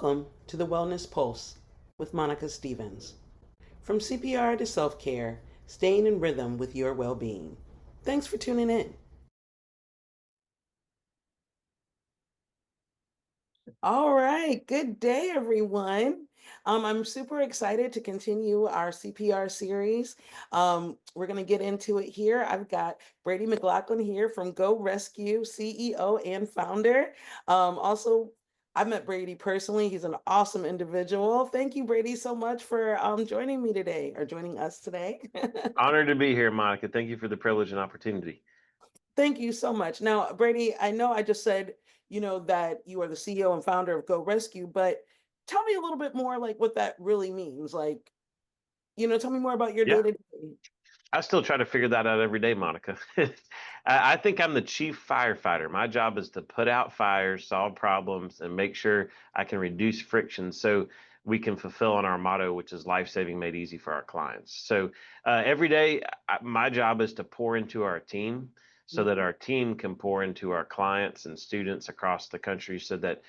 Welcome to the Wellness Pulse with Monica Stevens. From CPR to self care, staying in rhythm with your well being. Thanks for tuning in. All right, good day, everyone. I'm super excited to continue our CPR series. We're going to get into it here. I've got Brady McLaughlin here from Go Rescue, CEO and founder. Also, I met Brady personally. He's an awesome individual. Thank you, Brady, so much for joining me today or joining us today. Honored to be here, Monica. Thank you for the privilege and opportunity. Thank you so much. Now, Brady, I know I just said, that you are the CEO and founder of Go Rescue, but tell me a little bit more like what that really means. Like, tell me more about your day Yeah, to day. I still try to figure that out every day, Monica. I think I'm the chief firefighter. My job is to put out fires, solve problems, and make sure I can reduce friction so we can fulfill on our motto, which is life saving made easy for our clients. So every day, my job is to pour into our team so that our team can pour into our clients and students across the country so that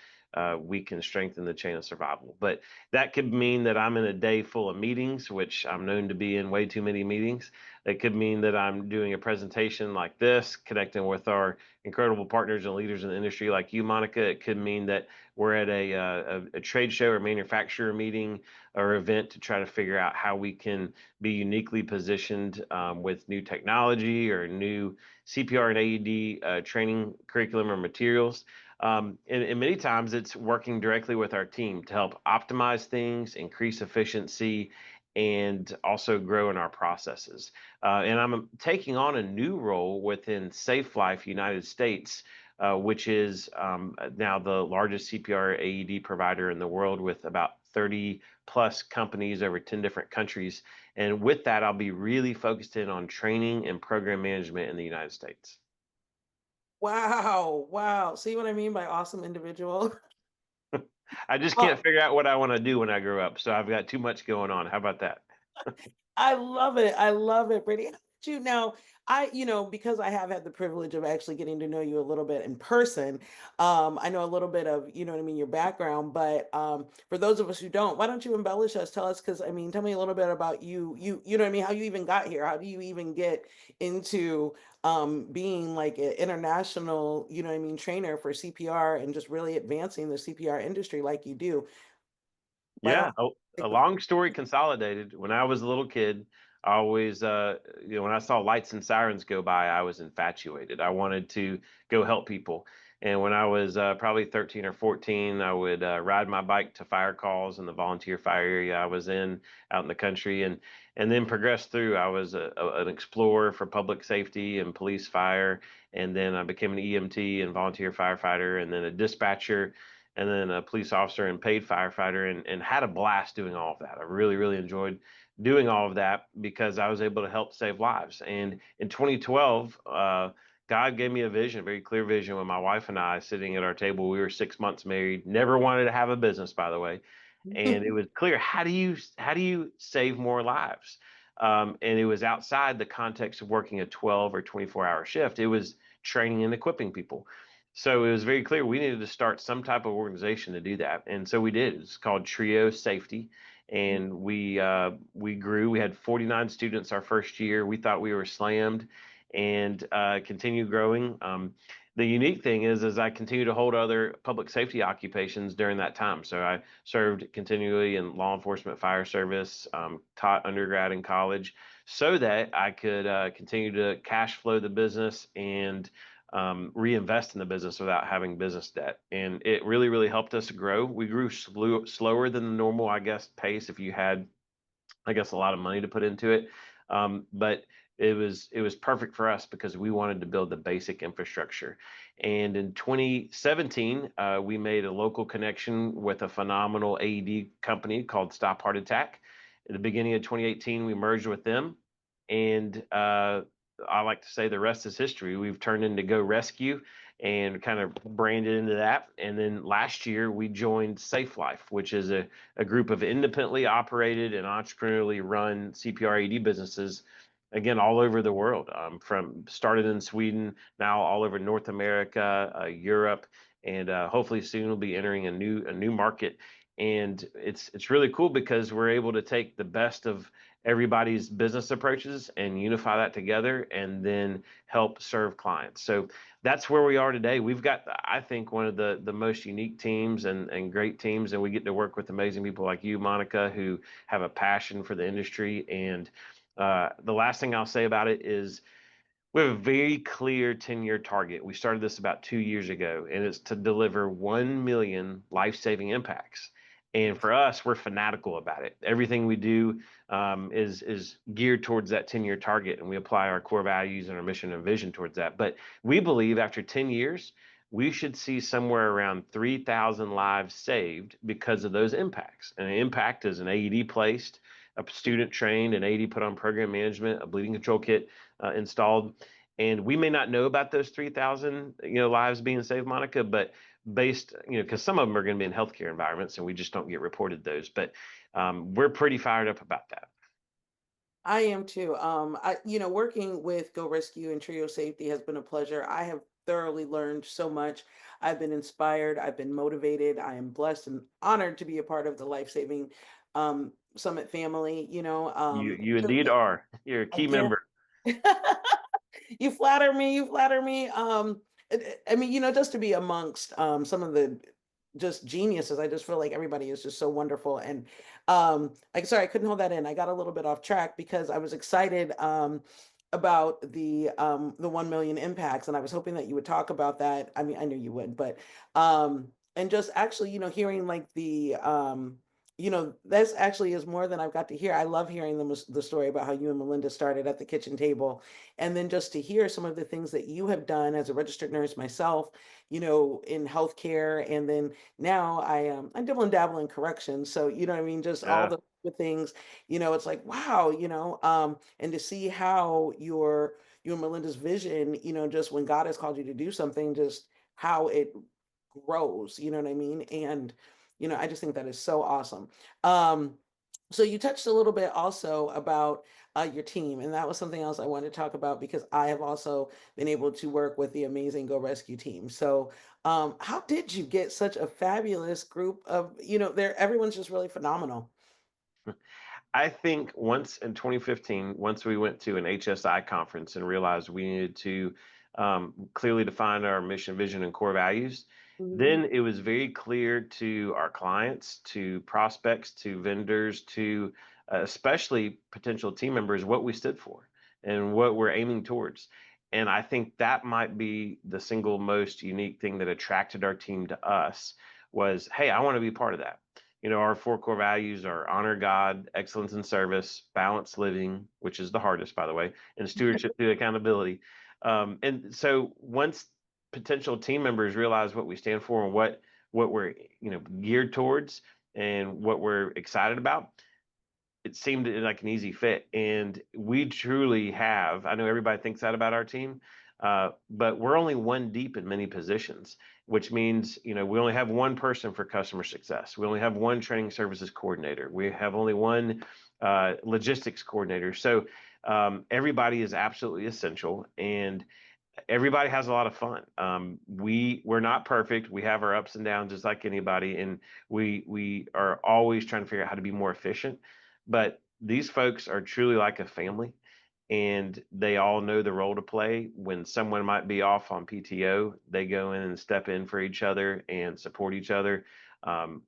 we can strengthen the chain of survival. But that could mean that I'm in a day full of meetings, which I'm known to be in way too many meetings. It could mean that I'm doing a presentation like this, connecting with our incredible partners and leaders in the industry like you, Monica. It could mean that we're at a trade show or manufacturer meeting or event to try to figure out how we can be uniquely positioned with new technology or new CPR and AED training curriculum or materials. And many times it's working directly with our team to help optimize things, increase efficiency, and also grow in our processes. And I'm taking on a new role within Safe Life United States, which is now the largest CPR AED provider in the world with about 30 plus companies over 10 different countries. And with that, I'll be really focused in on training and program management in the United States. Wow. Wow. See what I mean by awesome individual? I just can't figure out what I want to do when I grow up. So I've got too much going on. How about that? I love it. I love it, Brittany. How about you now, because I have had the privilege of actually getting to know you a little bit in person. I know a little bit of, what I mean, your background, but for those of us who don't, why don't you embellish us? Tell us, because I mean, tell me a little bit about you know what I mean, how you even got here. How do you even get into being like an international, what I mean, trainer for CPR and just really advancing the CPR industry like you do? By all Yeah, a long story consolidated. When I was a little kid, I always, when I saw lights and sirens go by, I was infatuated. I wanted to go help people. And when I was probably 13 or 14, I would ride my bike to fire calls in the volunteer fire area I was in out in the country, and then progressed through. I was an explorer for public safety and police fire, and then I became an EMT and volunteer firefighter, and then a dispatcher and then a police officer and paid firefighter and had a blast doing all of that. I really, really enjoyed doing all of that because I was able to help save lives. And in 2012, God gave me a vision, a very clear vision when my wife and I sitting at our table. We were 6 months married, never wanted to have a business, by the way. And it was clear, how do you save more lives? And it was outside the context of working a 12 or 24-hour shift. It was training and equipping people. So it was very clear we needed to start some type of organization to do that, and so we did. It's called Trio Safety, and we grew. We had 49 students our first year. We thought we were slammed, and continued growing. The unique thing is, as I continue to hold other public safety occupations during that time. So I served continually in law enforcement, fire service, taught undergrad and college, so that I could continue to cash flow the business and reinvest in the business without having business debt. And it really, really helped us grow. We grew slower than the normal, I guess, pace if you had, I guess, a lot of money to put into it. But it was perfect for us because we wanted to build the basic infrastructure. And in 2017, we made a local connection with a phenomenal AED company called Stop Heart Attack. At the beginning of 2018, we merged with them, and I like to say the rest is history. We've turned into Go Rescue and kind of branded into that. And then last year we joined Safe Life, which is a group of independently operated and entrepreneurially run CPR AD businesses, again, all over the world, from started in Sweden, now all over North America, Europe, and hopefully soon we'll be entering a new market And it's really cool because we're able to take the best of everybody's business approaches and unify that together and then help serve clients. So that's where we are today. We've got, I think, one of the most unique teams and great teams, and we get to work with amazing people like you, Monica, who have a passion for the industry. And the last thing I'll say about it is we have a very clear 10-year target. We started this about 2 years ago, and it's to deliver 1 million life-saving impacts. And for us, we're fanatical about it. Everything we do is geared towards that 10-year target, and we apply our core values and our mission and vision towards that. But we believe after 10 years, we should see somewhere around 3,000 lives saved because of those impacts. And an impact is an AED placed, a student trained, an AED put on program management, a bleeding control kit installed. And we may not know about those 3,000, lives being saved, Monica, but based, because some of them are going to be in healthcare environments and we just don't get reported those. But we're pretty fired up about that. I am too. Working with Go Rescue and Trio Safety has been a pleasure. I have thoroughly learned so much. I've been inspired. I've been motivated. I am blessed and honored to be a part of the Life Saving Summit family. You indeed are. You're a key Again, member. you flatter me. You flatter me. I mean, just to be amongst some of the just geniuses. I just feel like everybody is just so wonderful. And like, sorry, I couldn't hold that in. I got a little bit off track because I was excited about the 1 million impacts, and I was hoping that you would talk about that. I mean, I knew you would, but and just actually, hearing like that's actually is more than I've got to hear. I love hearing the story about how you and Melinda started at the kitchen table. And then just to hear some of the things that you have done as a registered nurse myself, in healthcare. And then now I dibble and dabble in corrections. So, you know what I mean? Just all Yeah. the things, it's like, wow, and to see how you and Melinda's vision, just when God has called you to do something, just how it grows, you know what I mean? And I just think that is so awesome. Um, so you touched a little bit also about your team, and that was something else I wanted to talk about because I have also been able to work with the amazing Go Rescue team. So, how did you get such a fabulous group of, there, everyone's just really phenomenal. I think once in 2015, once we went to an HSI conference and realized we needed to clearly define our mission, vision, and core values, Mhm. then it was very clear to our clients, to prospects, to vendors, to especially potential team members what we stood for and what we're aiming towards. And I think that might be the single most unique thing that attracted our team to us was, hey, I want to be part of that. Our four core values are honor God, excellence in service, balanced living, which is the hardest, by the way, and stewardship through accountability. And so once potential team members realize what we stand for and what we're geared towards and what we're excited about, it seemed like an easy fit. And we truly have, I know everybody thinks that about our team, but we're only one deep in many positions, which means, we only have one person for customer success. We only have one training services coordinator. We have only one logistics coordinator. So everybody is absolutely essential. And everybody has a lot of fun. We're not perfect. We have our ups and downs just like anybody, and we are always trying to figure out how to be more efficient. But these folks are truly like a family, and they all know the role to play. When someone might be off on PTO, they go in and step in for each other and support each other.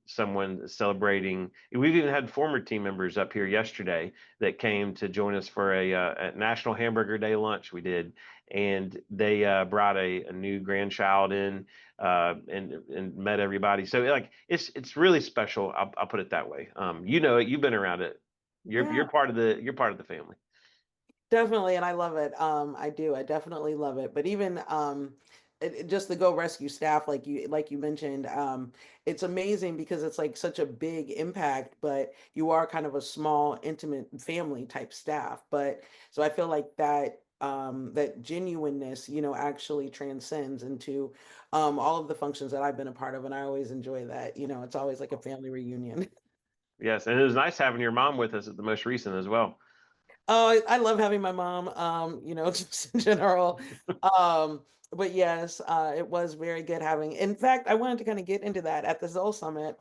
Someone celebrating. We've even had former team members up here yesterday that came to join us for a National Hamburger Day lunch we did, and they brought a new grandchild in and met everybody. So like it's really special. I'll put it that way. You know it. You've been around it. Yeah. You're part of the family. Definitely, and I love it. I do. I definitely love it. But even just the Go Rescue staff, like you mentioned, it's amazing because it's like such a big impact, but you are kind of a small, intimate family type staff. But so I feel like that genuineness, actually transcends into all of the functions that I've been a part of, and I always enjoy that. It's always like a family reunion. Yes, and it was nice having your mom with us at the most recent as well. Oh, I love having my mom, just in general. Um, but yes, it was very good having. In fact, I wanted to kind of get into that at the Zoll Summit,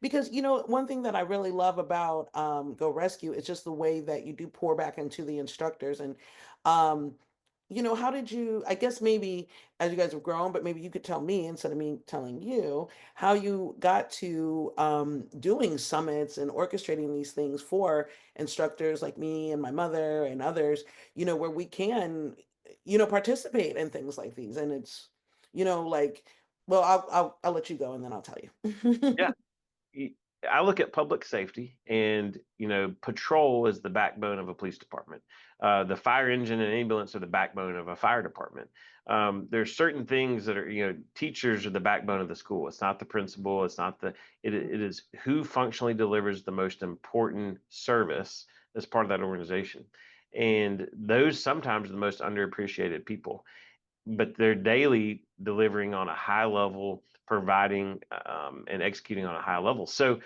because one thing that I really love about Go Rescue is just the way that you do pour back into the instructors, and um, how did you? I guess maybe as you guys have grown, but maybe you could tell me instead of me telling you how you got to doing summits and orchestrating these things for instructors like me and my mother and others, where we can, participate in things like these. And it's, like, well, I'll let you go and then I'll tell Yeah. you. y- I look at public safety, and patrol is the backbone of a police department. The fire engine and ambulance are the backbone of a fire department. There's certain things that are, teachers are the backbone of the school. It's not the principal. It's not the. It is who functionally delivers the most important service as part of that organization, and those sometimes are the most underappreciated people, but they're daily delivering on a high level, providing and executing on a high level. So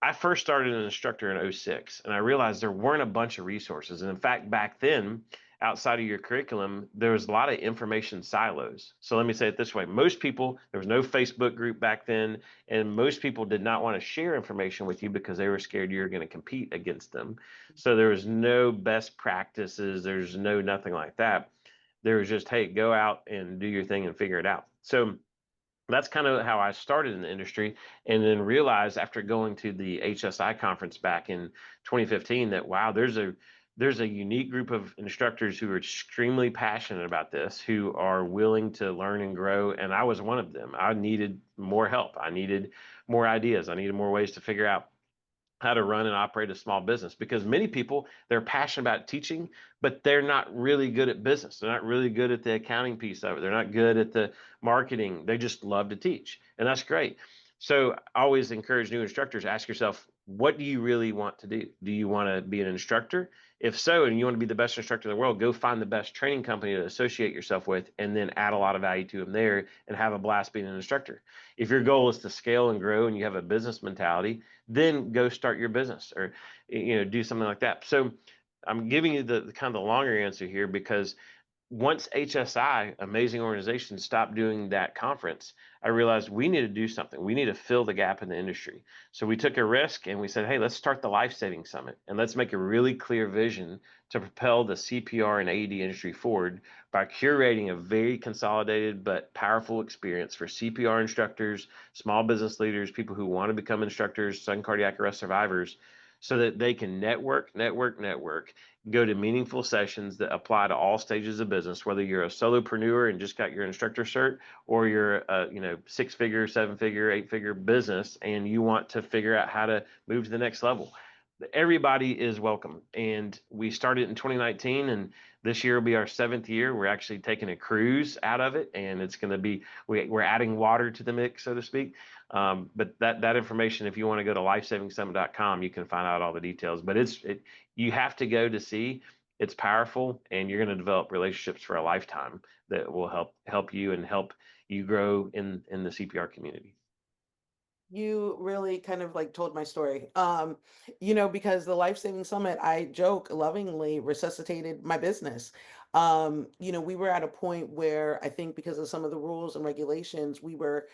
I first started an instructor in '06, and I realized there weren't a bunch of resources. And in fact, back then, outside of your curriculum, there was a lot of information silos. So let me say it this way. Most people, there was no Facebook group back then, and most people did not want to share information with you because they were scared you were going to compete against them. So there was no best practices, there's no nothing like that. There was just, hey, go out and do your thing and figure it out. So that's kind of how I started in the industry, and then realized after going to the HSI conference back in 2015 that wow, there's a unique group of instructors who are extremely passionate about this, who are willing to learn and grow, and I was one of them. I needed more help. I needed more ideas. I needed more ways to figure out how to run and operate a small business, because many people, they're passionate about teaching, but they're not really good at business. They're not really good at the accounting piece of it. They're not good at the marketing. They just love to teach, and that's great. So I always encourage new instructors, ask yourself, what do you really want to do? Do you want to be an instructor? If so, and you want to be the best instructor in the world, go find the best training company to associate yourself with, and then add a lot of value to them there and have a blast being an instructor. If your goal is to scale and grow and you have a business mentality, then go start your business, or do something like that. So I'm giving you the kind of the longer answer here, because once HSI, amazing organization, stopped doing that conference, I realized we need to do something. We need to fill the gap in the industry. So we took a risk and we said, hey, let's start the Life Saving Summit, and let's make a really clear vision to propel the CPR and AED industry forward by curating a very consolidated but powerful experience for CPR instructors, small business leaders, people who want to become instructors, sudden cardiac arrest survivors, so that they can network, go to meaningful sessions that apply to all stages of business, whether you're a solopreneur and just got your instructor cert, or you're a six-figure, seven-figure, eight-figure business and you want to figure out how to move to the next level. Everybody is welcome. And we started in 2019, and this year will be our seventh year. We're actually taking a cruise out of it, and it's going to be we're adding water to the mix, so to speak. But that information, if you want to go to lifesavingsummit.com, you can find out all the details. But you have to go to see. It's powerful, and you're going to develop relationships for a lifetime that will help you and help you grow in the CPR community. You really kind of like told my story. Because the Life Saving Summit, I joke lovingly, resuscitated my business. We were at a point where I think because of some of the rules and regulations, we were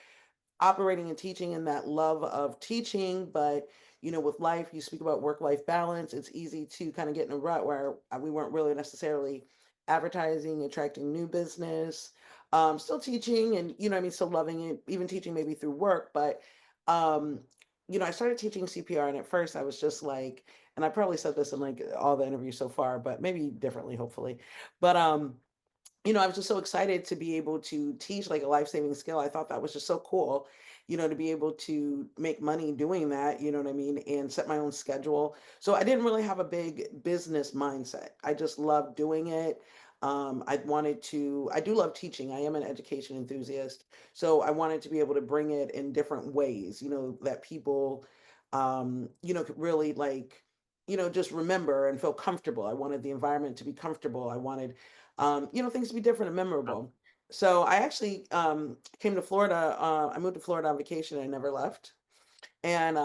operating and teaching in that love of teaching, but with life, you speak about work-life balance. It's easy to kind of get in a rut where we weren't really necessarily advertising, attracting new business, still teaching, and still loving it, even teaching maybe through work. But um, I started teaching CPR, and at first I was just like, and I probably said this in like all the interviews so far, but maybe differently, hopefully. But I was just so excited to be able to teach like a life-saving skill. I thought that was just so cool, to be able to make money doing that, you know what I mean, and set my own schedule. So I didn't really have a big business mindset. I just loved doing it. I do love teaching. I am an education enthusiast. So I wanted to be able to bring it in different ways, that people, could really like, just remember and feel comfortable. I wanted the environment to be comfortable. I wanted things to be different and memorable. So I actually came to Florida. I moved to Florida on vacation. I never left. And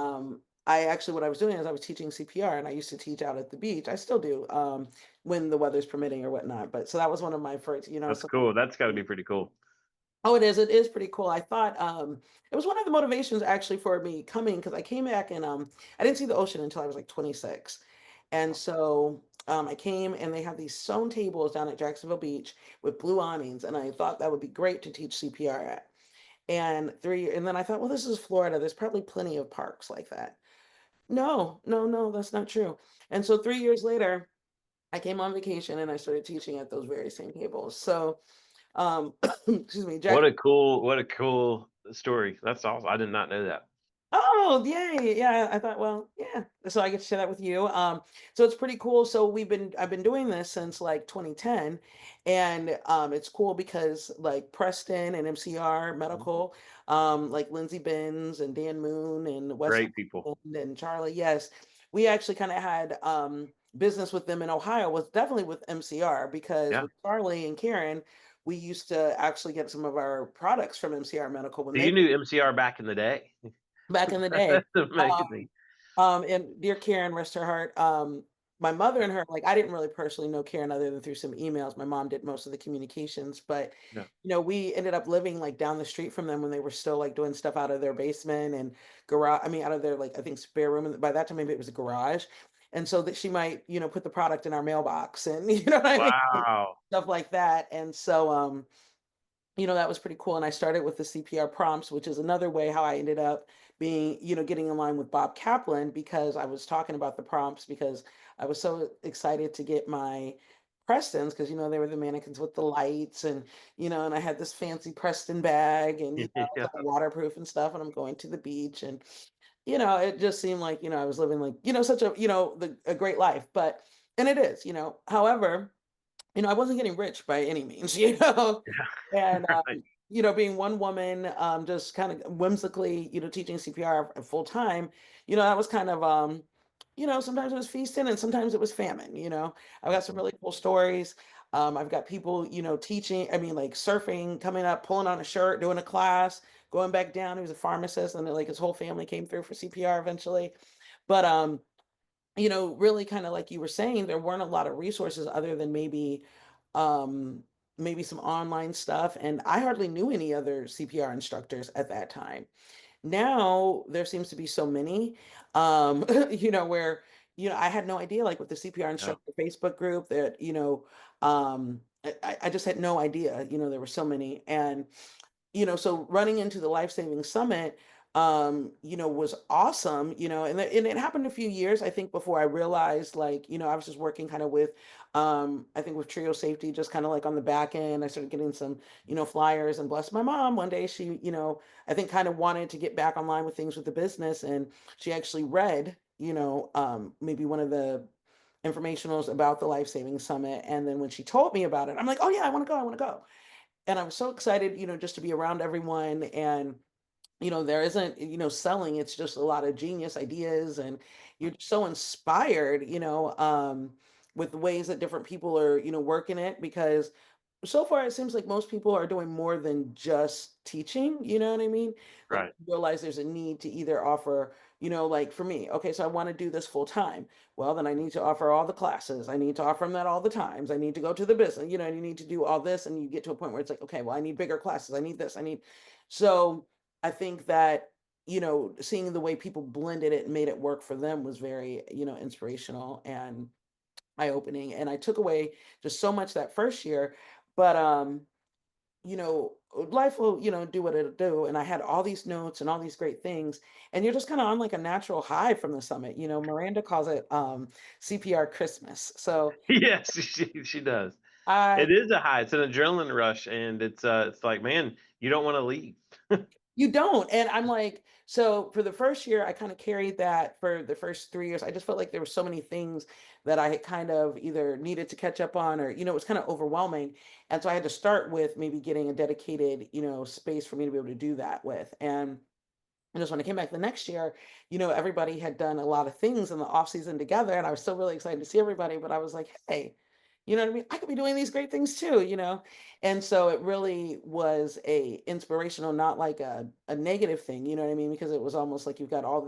I actually, what I was doing is I was teaching CPR, and I used to teach out at the beach. I still do, when the weather's permitting or whatnot. But so that was one of my first, That's cool. That's got to be pretty cool. Oh, it is. It is pretty cool. I thought it was one of the motivations actually for me coming, because I came back and I didn't see the ocean until I was like 26. And so I came, and they have these sewn tables down at Jacksonville Beach with blue awnings, and I thought that would be great to teach CPR at. And then I thought, well, this is Florida. There's probably plenty of parks like that. No, no, no, that's not true. And so 3 years later, I came on vacation and I started teaching at those very same tables. So excuse me, Jack. What a cool story. That's awesome. I did not know that. Oh, yay. Yeah, I thought, well, yeah. So I get to share that with you. So it's pretty cool. So I've been doing this since like 2010. And it's cool because like Preston and MCR Mhm. Medical, like Lindsay Benz and Dan Moon and Wes Great people. and Charlie, yes. We actually kind of had business with them in Ohio, was definitely with MCR, because Yeah. with Charlie and Karen, we used to actually get some of our products from MCR Medical when So they you knew MCR back in the day? back in the day. That's amazing. And dear Karen, rest her heart. My mother and her, like, I didn't really personally know Karen other than through some emails. My mom did most of the communications, but Yeah. we ended up living like down the street from them when they were still like doing stuff out of their basement and garage. I mean, out of their, like, I think spare room. And by that time, maybe it was a garage. And so that she might, put the product in our mailbox, and you know what I mean? Wow. Stuff like that. And so that was pretty cool. And I started with the CPR prompts, which is another way how I ended up being, getting in line with Bob Kaplan, because I was talking about the prompts because I was so excited to get my Prestons, because they were the mannequins with the lights, and I had this fancy Preston bag, and it was Yeah. all waterproof and stuff, and I'm going to the beach, and it just seemed like, I was living like, such a, a great life. But and it is, however, I wasn't getting rich by any means, and, Right. being one woman, just kind of whimsically, teaching CPR full time, that was kind of, sometimes it was feasting and sometimes it was famine. I've got some Mhm. really cool stories. I've got people, teaching, I mean, like surfing, coming up, pulling on a shirt, doing a class, going back down. He was a pharmacist, and then, like, his whole family came through for CPR eventually. But, really kind of like you were saying, there weren't a lot of resources other than um, maybe some online stuff. And I hardly knew any other CPR instructors at that time. Now there seems to be so many, where, I had no idea, like with the CPR Yeah. instructor Facebook group that, I just had no idea, there were so many. And so running into the Life Saving Summit, was awesome, and it happened a few years, I think, before I realized, like, I was just working kind of with, I think with Trio Safety, just kind of like on the back end. I started getting some, flyers, and bless my mom. One day she, I think kind of wanted to get back online with things with the business, and she actually read, maybe one of the informationals about the Life Saving Summit. And then when she told me about it, I'm like, oh yeah, I want to go, I want to go. And I was so excited, just to be around everyone. And, there isn't, selling, it's just a lot of genius ideas. And you're just so inspired, with the ways that different people are, working it. Because so far it seems like most people are doing more than just teaching, you know what I mean? Like, Right. realize there's a need to either offer, like for me, okay, so I want to do this full time. Well, then I need to offer all the classes. I need to offer them that all the times. I need to go to the business, and you need to do all this. And you get to a point where it's like, okay, well, I need bigger classes. I need this. I need. So I think that, seeing the way people blended it and made it work for them was very, inspirational and eye-opening. And I took away just so much that first year. But life will, do what it'll do. And I had all these notes and all these great things. And you're just kind of on like a natural high from the summit. Miranda calls it CPR Christmas. So Yes, she does. It I is a high. It's an adrenaline rush, and it's like, man, you don't want to leave. You don't. And I'm like, so for the first year, I kind of carried that for the first 3 years. I just felt like there were so many things that I had kind of either needed to catch up on, or, it was kind of overwhelming. And so I had to start with maybe getting a dedicated, space for me to be able to do that with. And just when I came back the next year, everybody had done a lot of things in the off season together. And I was still really excited to see everybody. But I was like, hey, You know what I mean? I could be doing these great things too, you know? And so it really was a inspirational, not like a negative thing, you know what I mean? Because it was almost like you've got all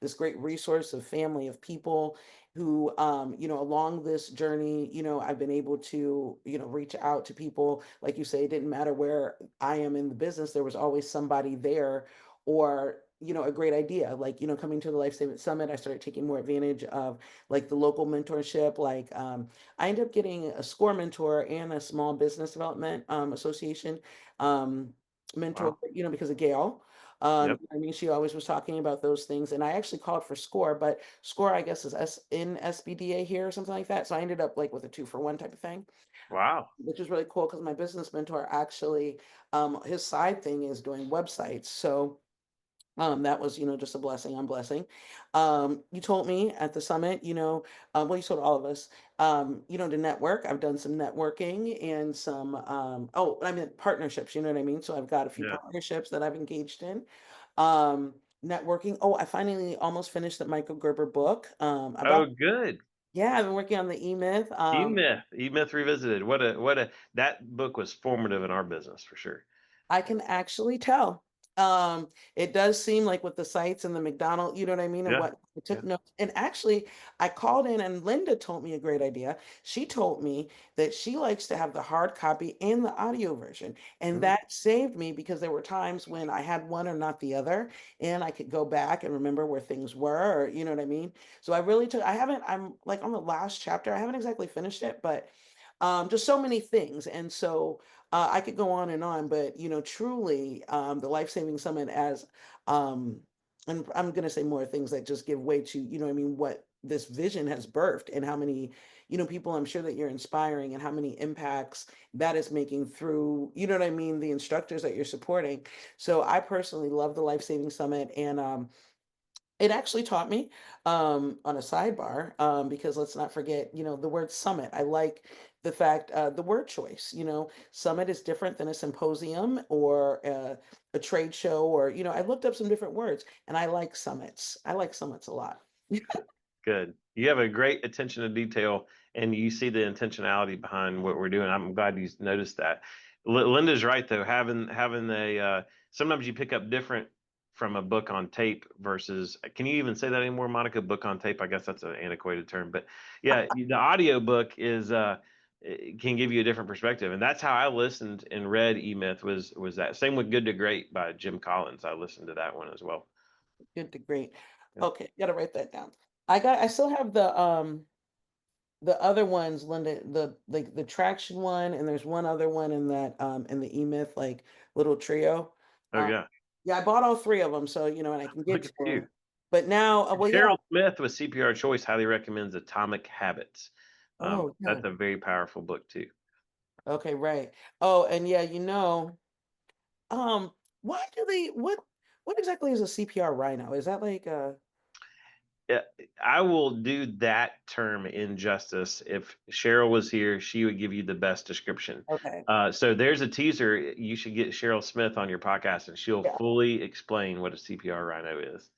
this great resource of family, of people who, you know, along this journey, you know, I've been able to, you know, reach out to people. Like you say, it didn't matter where I am in the business, there was always somebody there, or, you know, a great idea. Like, you know, coming to the Life Saving Summit, I started taking more advantage of like the local mentorship. Like, I ended up getting a SCORE mentor and a small business development association um, mentor, Wow. you know, because of Gail. Yep. I mean, she always was talking about those things. And I actually called for SCORE, but SCORE, I guess, is in SBDA here or something like that. So I ended up like with a 2-for-1 type of thing, Wow. which is really cool because my business mentor actually, his side thing is doing websites. So that was, you know, just a blessing on blessing. You told me at the summit, you know, well, you told all of us, you know, to network. I've done some networking and some, I mean, partnerships, you know what I mean? So I've got a few Yeah. partnerships that I've engaged in. Um, Networking. Oh, I finally almost finished the Michael Gerber book. Oh, good. Yeah, I've been working on the E-Myth. E-Myth, E-Myth Revisited. What a that book was formative in our business for sure. I can actually tell. It does seem like with the sites and the McDonald, you know what I mean, and Yeah. what I took Yeah. notes. And actually, I called in and Linda told me a great idea. She told me that she likes to have the hard copy and the audio version. And Mhm. that saved me because there were times when I had one or not the other, and I could go back and remember where things were, or you know what I mean? So I really took, I haven't, I'm like on the last chapter. I haven't exactly finished it, but just so many things. And so I could go on and on, but you know, truly, the Life Saving Summit as, um, and I'm going to say more things that just give way to, you know, what I mean, what this vision has birthed and how many, you know, people I'm sure that you're inspiring and how many impacts that is making through, you know what I mean, the instructors that you're supporting. So I personally love the Life Saving Summit, and it actually taught me, on a sidebar, because let's not forget, you know, the word summit. I like the fact, the word choice, you know, summit is different than a symposium or a trade show, or, you know, I looked up some different words and I like summits. I like summits a lot. Good. You have a great attention to detail, and you see the intentionality behind what we're doing. I'm glad you noticed that. Linda's right though. Having a sometimes you pick up different from a book on tape versus. Can you even say that anymore, Monica? Book on tape. I guess that's an antiquated term, but yeah, the audio book is it can give you a different perspective, and that's how I listened and read E Myth was that same with Good to Great by Jim Collins. I listened to that one as well. Good to great. Yeah. Okay, gotta write that down. I still have the other ones, Linda, the traction one, and there's one other one in that in the E-Myth like little trio. Oh Um, yeah, yeah, I bought all three of them, so you know, and I can get look to at you. them. But now, well, yeah. Cheryl Smith with CPR Choice highly recommends Atomic Habits. Oh, yeah. That's a very powerful book too. Okay, right. Oh, and yeah, you know, um, why do they what exactly is a CPR rhino? Is that like Yeah, I will do that term injustice. If Cheryl was here, she would give you the best description. okay. So there's a teaser. You should get Cheryl Smith on your podcast, and she'll Yeah. fully explain what a CPR rhino is.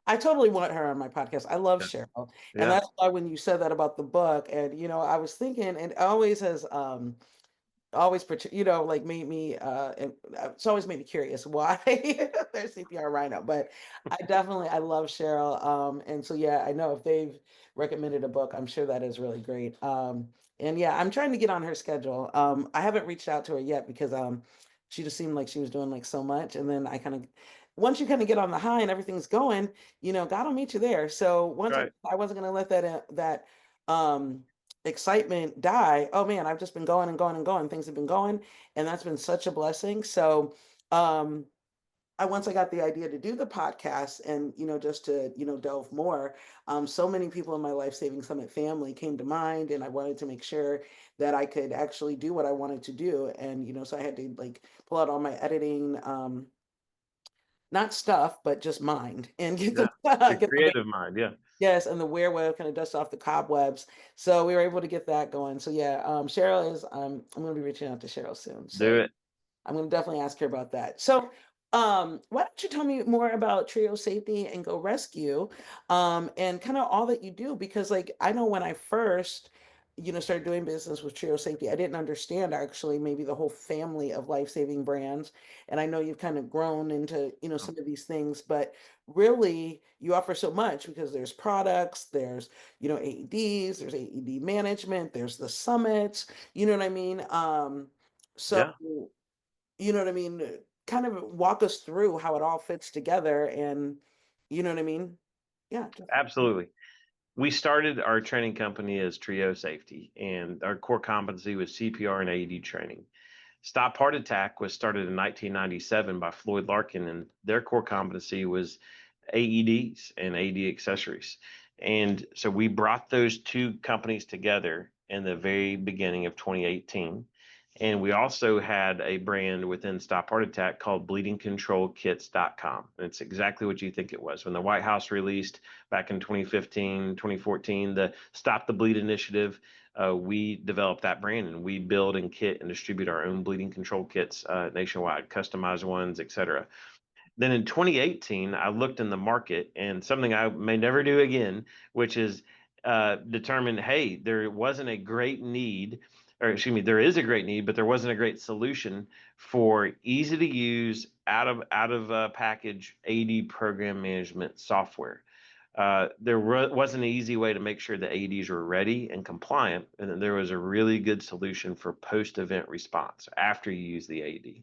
I totally want her on my podcast. I love Yeah, Cheryl. And yeah, that's why when you said that about the book, and you know, I was thinking, and it always has always you know, like made me it's always made me curious why there's CPR rhino. But I love Cheryl. And so yeah, I know if they've recommended a book, I'm sure that is really great. And yeah, I'm trying to get on her schedule. I haven't reached out to her yet because she just seemed like she was doing like so much. And then I kind of once you kind of get on the high and everything's going, you know, God will meet you there. So once right. I wasn't gonna let that um excitement die. Oh man, I've just been going and going and going. Things have been going, and that's been such a blessing. So, um, once I got the idea to do the podcast, and you know, just to you know delve more, so many people in my Life Saving Summit family came to mind, and I wanted to make sure that I could actually do what I wanted to do, and you know, so I had to like pull out all my editing. Not stuff, but just mind and get Yeah, the the get the creative mind. Yeah, yes, and the wherewithal kind of dust off the cobwebs. So we were able to get that going. So yeah, Cheryl is I'm gonna be reaching out to Cheryl soon. do So it. I'm gonna definitely ask her about that. So why don't you tell me more about Trio Safety and Go Rescue, and kind of all that you do? Because like I know when I first started doing business with Trio Safety, I didn't understand actually maybe the whole family of life-saving brands. And I know you've kind of grown into, some of these things, but really you offer so much because there's products, there's, AEDs, there's AED management, there's the summits, you know what I mean? So, Yeah, you know what I mean? Kind of walk us through how it all fits together and, you know what I mean? Yeah. absolutely. We started our training company as Trio Safety, and our core competency was CPR and AED training. Stop Heart Attack was started in 1997 by Floyd Larkin, and their core competency was AEDs and AED accessories. And so we brought those two companies together in the very beginning of 2018. And we also had a brand within Stop Heart Attack called bleedingcontrolkits.com. And it's exactly what you think it was. When the White House released back in 2015, 2014, the Stop the Bleed initiative, we developed that brand and we build and kit and distribute our own bleeding control kits nationwide, customized ones, et cetera. Then in 2018, I looked in the market and something I may never do again, which is determine, hey, there wasn't a great need, or excuse me, there is a great need, but there wasn't a great solution for easy to use out of package AD program management software. There wasn't an easy way to make sure the AEDs were ready and compliant, and then there was a really good solution for post-event response after you use the AED.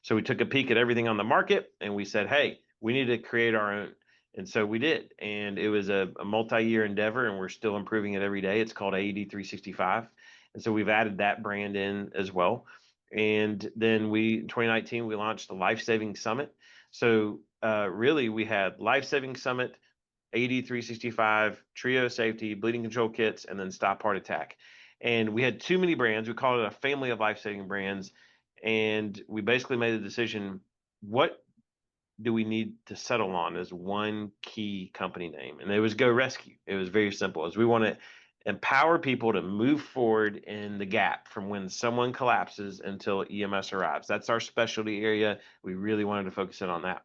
So we took a peek at everything on the market and we said, hey, we need to create our own. And so we did. And it was a multi-year endeavor, and we're still improving it every day. It's called AED 365. And so we've added that brand in as well. And then in 2019, we launched the Life Saving Summit. So really, we had Life Saving Summit, AD 365, Trio Safety, Bleeding Control Kits, and then Stop Heart Attack. And we had too many brands. We called it a family of life-saving brands. And we basically made the decision, what do we need to settle on as one key company name? And it was Go Rescue. It was very simple. As we want to empower people to move forward in the gap from when someone collapses until EMS arrives. That's our specialty area. We really wanted to focus in on that.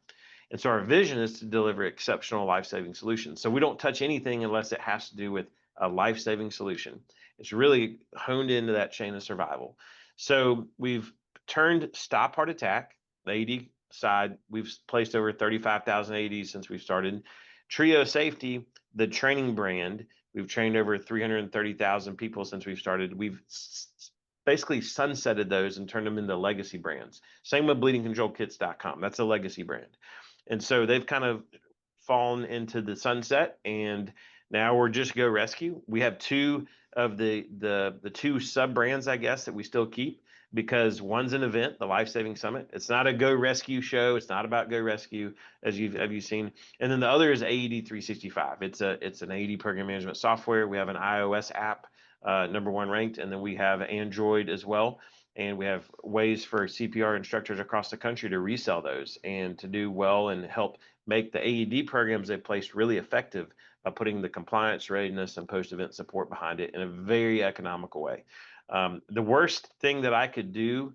And so our vision is to deliver exceptional life-saving solutions. So we don't touch anything unless it has to do with a life-saving solution. It's really honed into that chain of survival. So we've turned Stop Heart Attack, the AD side, we've placed over 35,000 AEDs since we've started. Trio Safety, the training brand, we've trained over 330,000 people since we've started. We've basically sunsetted those and turned them into legacy brands. Same with bleedingcontrolkits.com. That's a legacy brand. And so they've kind of fallen into the sunset, and now we're just Go Rescue. We have two of the two sub brands, I guess, that we still keep, because one's an event, the Life Saving Summit. It's not a Go Rescue show. It's not about Go Rescue, as you've seen. And then the other is AED 365. It's an AED program management software. We have an iOS app, #1 ranked, and then we have Android as well. And we have ways for CPR instructors across the country to resell those and to do well and help make the AED programs they place really effective by putting the compliance, readiness, and post-event support behind it in a very economical way. The worst thing that I could do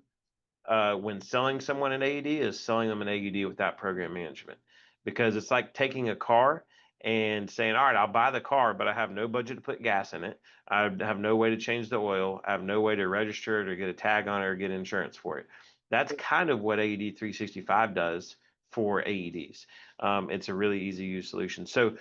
when selling someone an AED is selling them an AED without program management, because it's like taking a car and saying, all right, I'll buy the car, but I have no budget to put gas in it. I have no way to change the oil. I have no way to register it or get a tag on it or get insurance for it. That's kind of what AED 365 does for AEDs. It's a really easy use solution. So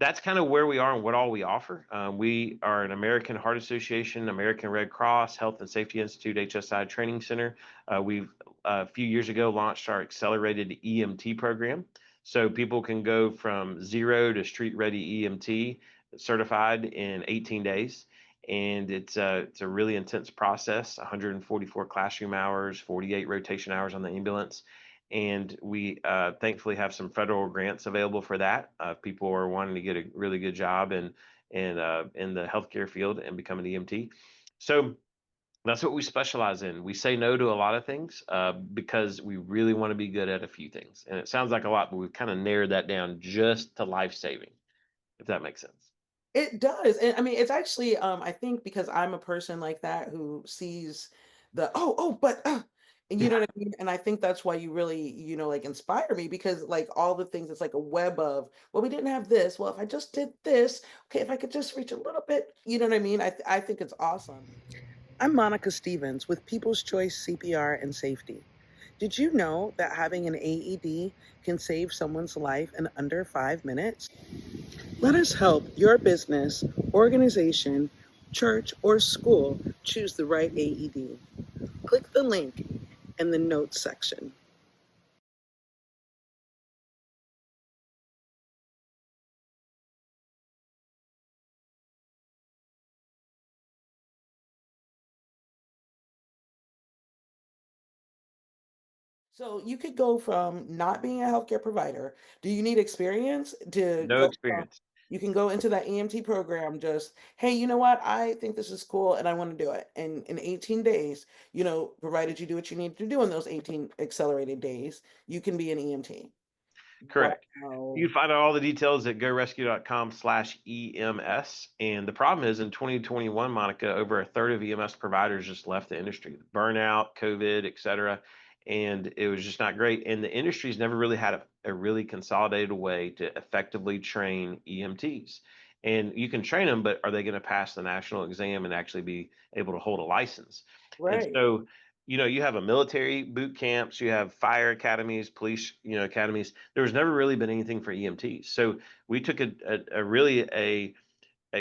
that's kind of where we are and what all we offer. We are an American Heart Association, American Red Cross, Health and Safety Institute, HSI Training Center. We've a few years ago launched our accelerated EMT program. So people can go from zero to street ready EMT certified in 18 days. And it's a really intense process, 144 classroom hours, 48 rotation hours on the ambulance. And we thankfully have some federal grants available for that. People are wanting to get a really good job in the healthcare field and become an EMT. So that's what we specialize in. We say no to a lot of things because we really want to be good at a few things. And it sounds like a lot, but we've kind of narrowed that down just to life saving, if that makes sense. It does. And I mean, it's actually, I think because I'm a person like that who sees the, oh, but And you know what I mean? And I think that's why you really, like inspire me because like all the things, it's like a web of, well, we didn't have this. Well, if I just did this, okay, if I could just reach a little bit, you know what I mean? I think it's awesome. I'm Monica Stevens with People's Choice CPR and Safety. Did you know that having an AED can save someone's life in under 5 minutes? Let us help your business, organization, church, or school choose the right AED. Click the link in the notes section. So you could go from not being a healthcare provider. Do you need experience to No go from? experience. You can go into that EMT program. Just, hey, you know what? I think this is cool, and I want to do it. And in 18 days, provided you do what you need to do in those 18 accelerated days, you can be an EMT. Correct. You Wow. can find out all the details at gorescue.com/EMS. And the problem is in 2021, Monica, over a third of EMS providers just left the industry. Burnout, COVID, et cetera. And it was just not great. And the industry's never really had a really consolidated way to effectively train EMTs. And you can train them, but are they going to pass the national exam and actually be able to hold a license? And Right. so, you have a military boot camps, you have fire academies, police, academies. There was never really been anything for EMTs. So we took a really a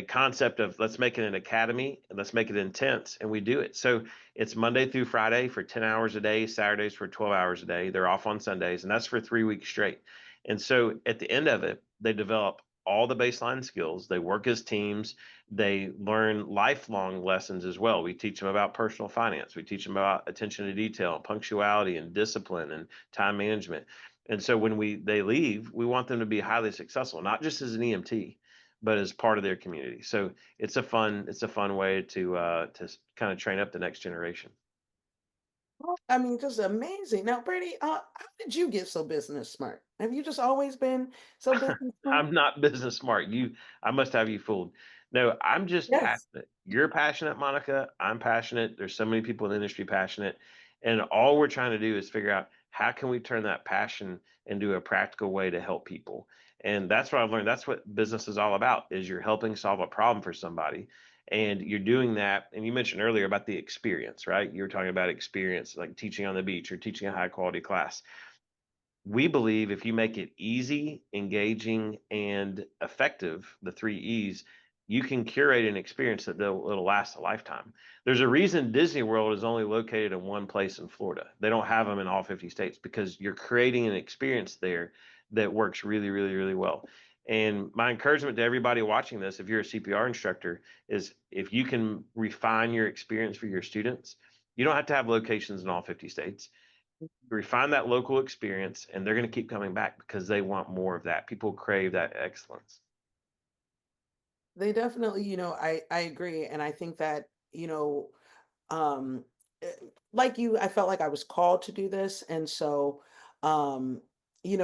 concept of let's make it an academy and let's make it intense, and we do it. So it's Monday through Friday for 10 hours a day, Saturdays for 12 hours a day. They're off on Sundays, and that's for 3 weeks straight. And so at the end of it, they develop all the baseline skills. They work as teams. They learn lifelong lessons as well. We teach them about personal finance. We teach them about attention to detail, punctuality, and discipline and time management. And so when they leave, we want them to be highly successful, not just as an EMT, but as part of their community. So it's a fun way to kind of train up the next generation. Well, I mean, just amazing. Now, Brady, how did you get so business smart? Have you just always been so business smart? I'm not business smart. I must have you fooled. No, I'm just Yes. passionate. You're passionate, Monica. I'm passionate. There's so many people in the industry passionate. And all we're trying to do is figure out how can we turn that passion into a practical way to help people. And that's what I've learned. That's what business is all about, is you're helping solve a problem for somebody. And you're doing that. And you mentioned earlier about the experience, right? You were talking about experience, like teaching on the beach or teaching a high quality class. We believe if you make it easy, engaging, and effective, the three E's, you can curate an experience that it'll last a lifetime. There's a reason Disney World is only located in one place in Florida. They don't have them in all 50 states because you're creating an experience there that works really, really, really well. And my encouragement to everybody watching this, if you're a CPR instructor, is if you can refine your experience for your students, you don't have to have locations in all 50 states. Refine that local experience, and they're going to keep coming back because they want more of that. People crave that excellence. They definitely, I agree. And I think that, um eh, like you, I felt like I was called to do this. And so, um,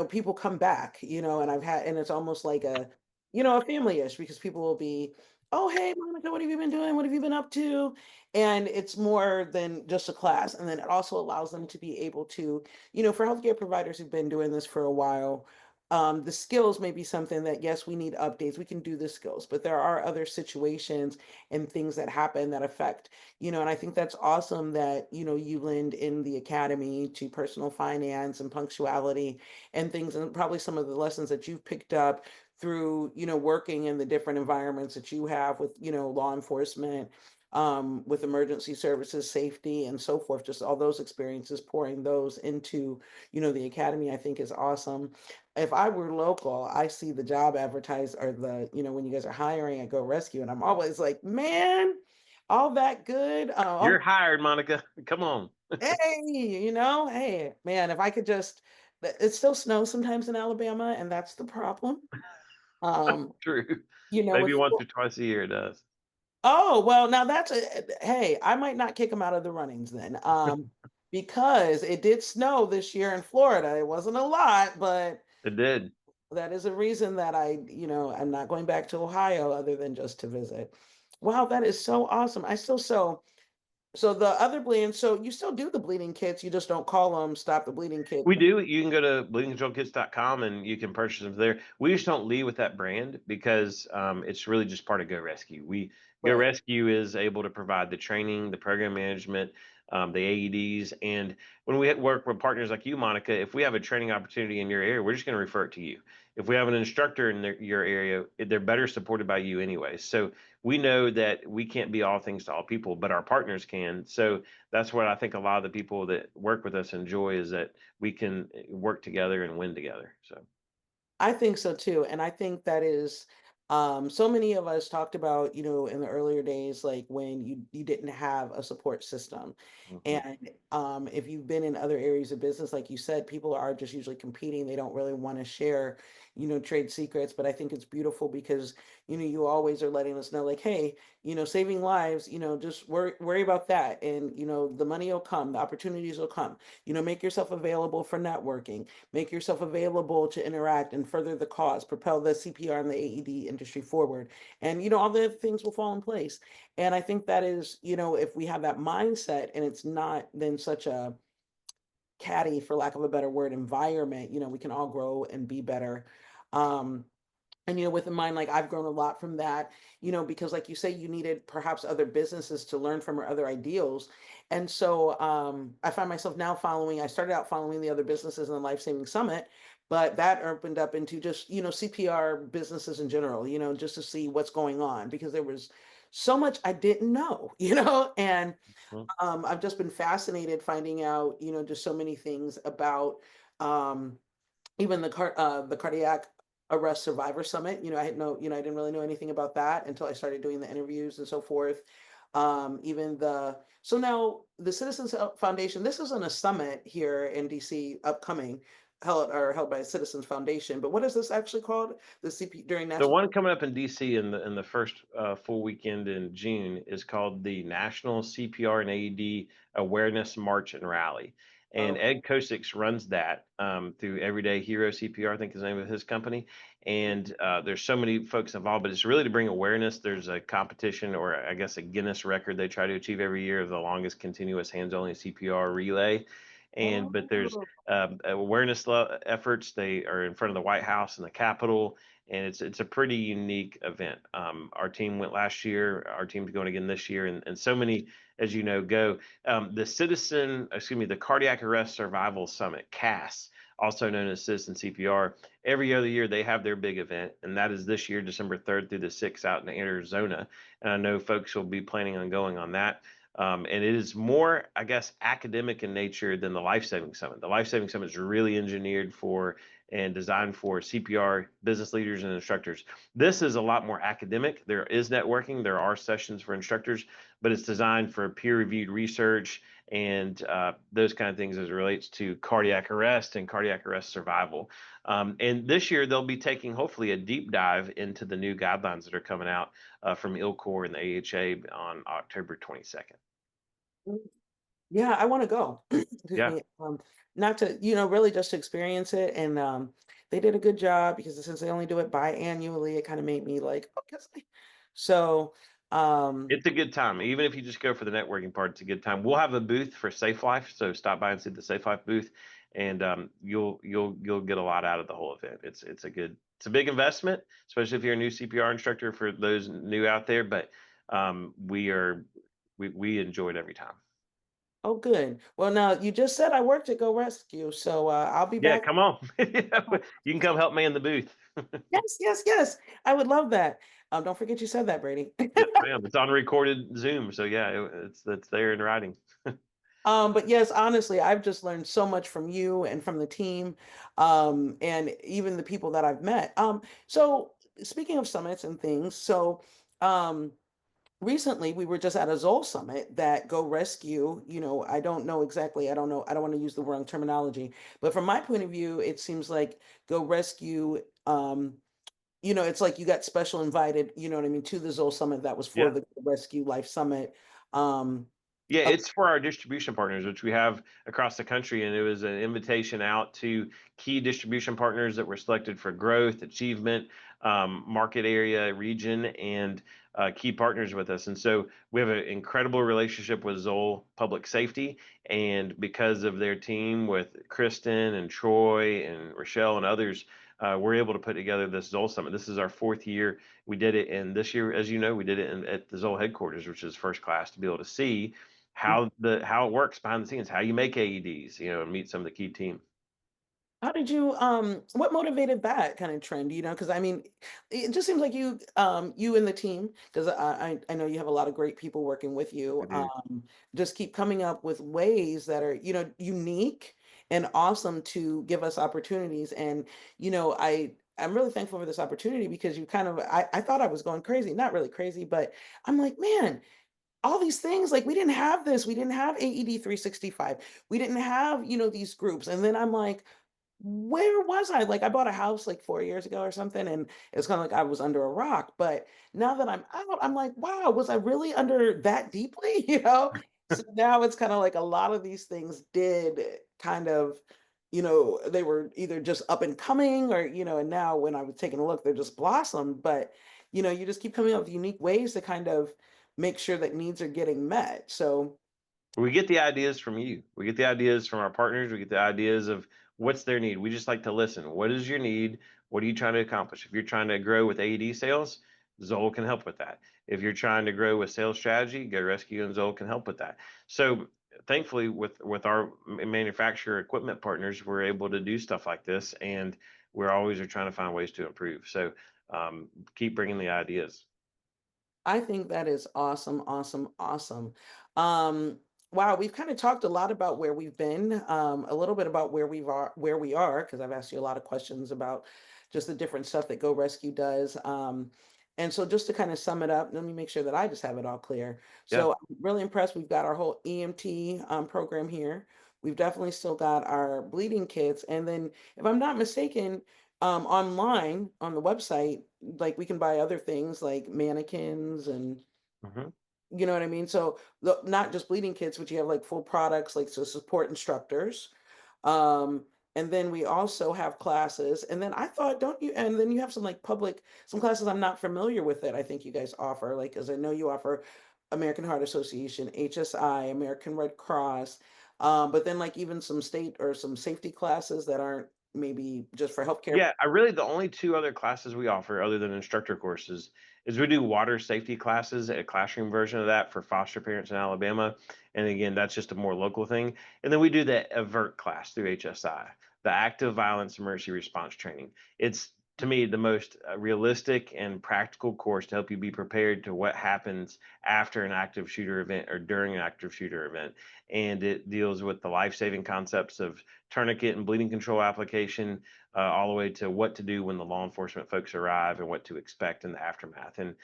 people come back, and and it's almost like a family-ish because people will be, oh, hey, Monica, what have you been doing? What have you been up to? And it's more than just a class. And then it also allows them to be able to, for healthcare providers who've been doing this for a while, the skills may be something that, yes, we need updates. We can do the skills, but there are other situations and things that happen that affect, and I think that's awesome that, you lend in the academy to personal finance and punctuality and things, and probably some of the lessons that you've picked up through, working in the different environments that you have with, law enforcement, with emergency services, safety, and so forth. Just all those experiences, pouring those into, the academy, I think is awesome. If I were local, I see the job advertised or when you guys are hiring at Go Rescue, and I'm always like, man, all that good. You're hired, Monica. Come on. Hey, hey, man, if I could just, it still snows sometimes in Alabama, and that's the problem. Um, True. with Maybe once school. or twice a year it does. Oh, well, now that's hey, I might not kick them out of the runnings then. Because it did snow this year in Florida. It wasn't a lot, but It did. that is a reason that I'm not going back to Ohio other than just to visit. Wow, that is so awesome. I still so So the other bleeding, so you still do the bleeding kits, you just don't call them "Stop the Bleeding Kit." We do. You can go to bleedingcontrolkits.com and you can purchase them there. We just don't lead with that brand because it's really just part of Go Rescue. Go Right. Rescue is able to provide the training, the program management, the AEDs, and when we work with partners like you, Monica, if we have a training opportunity in your area, we're just going to refer it to you. If we have an instructor in your area, they're better supported by you anyway. So we know that we can't be all things to all people, but our partners can. So that's what I think a lot of the people that work with us enjoy is that we can work together and win together. So, I think so too, and I think that is, so many of us talked about, in the earlier days, like when you didn't have a support system, mhm, and if you've been in other areas of business, like you said, people are just usually competing. They don't really want to share, trade secrets. But I think it's beautiful because you always are letting us know, like, hey, saving lives, just worry about that, and the money will come, the opportunities will come. Make yourself available for networking. Make yourself available to interact and further the cause, propel the CPR and the AED industry forward. And, all the other things will fall in place. And I think that is, if we have that mindset and it's not then such a catty, for lack of a better word, environment, we can all grow and be better. Um, and with in mind, like I've grown a lot from that, because like you say, you needed perhaps other businesses to learn from or other ideals. And so I find myself now I started out following the other businesses in the Life Saving Summit, but that opened up into just, CPR businesses in general, just to see what's going on because there was so much I didn't know, and mhm. I've just been fascinated finding out, just so many things about um, even the cardiac arrest survivor summit. I didn't really know anything about that until I started doing the interviews and so forth. Even the so now the Citizens Foundation. This isn't a summit here in DC upcoming, held by a Citizens Foundation. But what is this actually called? The CP during The National. one coming up in DC in the first full weekend in June is called the National CPR and AED Awareness March and Rally. And Oh, Ed Kosich runs that through Everyday Hero CPR, I think is the name of his company. And there's so many folks involved, but it's really to bring awareness. There's a competition, or I guess a Guinness record they try to achieve every year of the longest continuous hands-only CPR relay. And but there's oh, awareness efforts. They are in front of the White House and the Capitol, and it's a pretty unique event. Our team went last year. Our team's going again this year, and so many, as you know, go. The Cardiac Arrest Survival Summit (CAS), also known as Citizen CPR. Every other year they have their big event, and that is this year, December 3rd through the 6th, out in Arizona. And I know folks will be planning on going on that. And it is more, I guess, academic in nature than the Life Saving Summit. The Life Saving Summit is really engineered for and designed for CPR business leaders and instructors. This is a lot more academic. There is networking, there are sessions for instructors, but it's designed for peer reviewed research and those kind of things as it relates to cardiac arrest and cardiac arrest survival. And this year, they'll be taking hopefully a deep dive into the new guidelines that are coming out from ILCOR and the AHA on October 22nd. yeah, I want to go. Excuse Yeah. me. Not to, really just to experience it. And they did a good job because since they only do it biannually, it kind of made me like, okay. So, um, It's a good time. Even if you just go for the networking part, it's a good time. We'll have a booth for Safe Life, so stop by and see the Safe Life booth, and you'll get a lot out of the whole event. It's a big investment, especially if you're a new CPR instructor for those new out there. But we enjoy it every time. oh, good. Well, now you just said I worked at Go Rescue, so I'll be Yeah, back. come on. You can come help me in the booth. Yes, yes, yes. I would love that. Don't forget you said that, Brady. Yes, ma'am. It's on recorded Zoom, so yeah, it's there in writing. But yes, honestly, I've just learned so much from you and from the team, and even the people that I've met. So speaking of summits and things, so um, recently we were just at a Zoll summit that Go Rescue. I don't know exactly. I don't know. I don't want to use the wrong terminology, but from my point of view, it seems like Go Rescue. It's like you got special invited. You know what I mean, to the Zoll summit that was for Yeah. the Rescue Life Summit. Um, Yeah, it's for our distribution partners, which we have across the country, and it was an invitation out to key distribution partners that were selected for growth, achievement, market area, region, and key partners with us. And so we have an incredible relationship with Zoll Public Safety. And because of their team with Kristen and Troy and Rochelle and others, we're able to put together this Zoll Summit. This is our fourth year. We did it, and this year, as you know, we did it at the Zoll headquarters, which is first class to be able to see how it works behind the scenes, how you make AEDs, and meet some of the key team. How did you what motivated that kind of trend? Because I mean, it just seems like you and the team, because I know you have a lot of great people working with I you, do. just keep coming up with ways that are, unique and awesome to give us opportunities. And, I'm really thankful for this opportunity because you kind of I thought I was going crazy, not really crazy, but I'm like, man, all these things, like we didn't have this, we didn't have AED 365, we didn't have, these groups. And then I'm like, where was I? Like I bought a house like 4 years ago or something, and it's kind of like I was under a rock. But now that I'm out, I'm like, wow, was I really under that deeply? So now it's kind of like a lot of these things did kind of, they were either just up and coming or, and now when I was taking a look, they're just blossomed. But, you just keep coming up with unique ways to kind of make sure that needs are getting met. So We get the ideas from you. We get the ideas from our partners. We get the ideas of what's their need. We just like to listen. What is your need? What are you trying to accomplish? If you're trying to grow with AED sales, Zoll can help with that. If you're trying to grow with sales strategy, Go Rescue and Zoll can help with that. So thankfully, with our manufacturer equipment partners, we're able to do stuff like this, and we're always are trying to find ways to improve. So keep bringing the ideas. I think that is awesome, awesome, awesome. Um, wow, we've kind of talked a lot about where we've been, a little bit about where we are, because I've asked you a lot of questions about just the different stuff that Go Rescue does. And so just to kind of sum it up, let me make sure that I just have it all clear. Yeah. So I'm really impressed. We've got our whole EMT program here. We've definitely still got our bleeding kits. And then, if I'm not mistaken, online on the website, like we can buy other things like mannequins and Mhm. you know what I mean? So not just bleeding kits, but you have like full products like so support instructors. Um, and then we also have classes. And then I thought, don't you? And then you have some like some classes I'm not familiar with that I think you guys offer, like, as I know you offer American Heart Association, HSI, American Red Cross, but then like even some state or some safety classes that aren't maybe just for healthcare. Yeah, I really the only 2 other classes we offer other than instructor courses is we do water safety classes, a classroom version of that for foster parents in Alabama, and again, that's just a more local thing, and then we do the AVERT class through HSI, the Active Violence Emergency Response Training. It's, to me, the most, realistic and practical course to help you be prepared to what happens after an active shooter event or during an active shooter event, and it deals with the life-saving concepts of tourniquet and bleeding control application, all the way to what to do when the law enforcement folks arrive and what to expect in the aftermath. And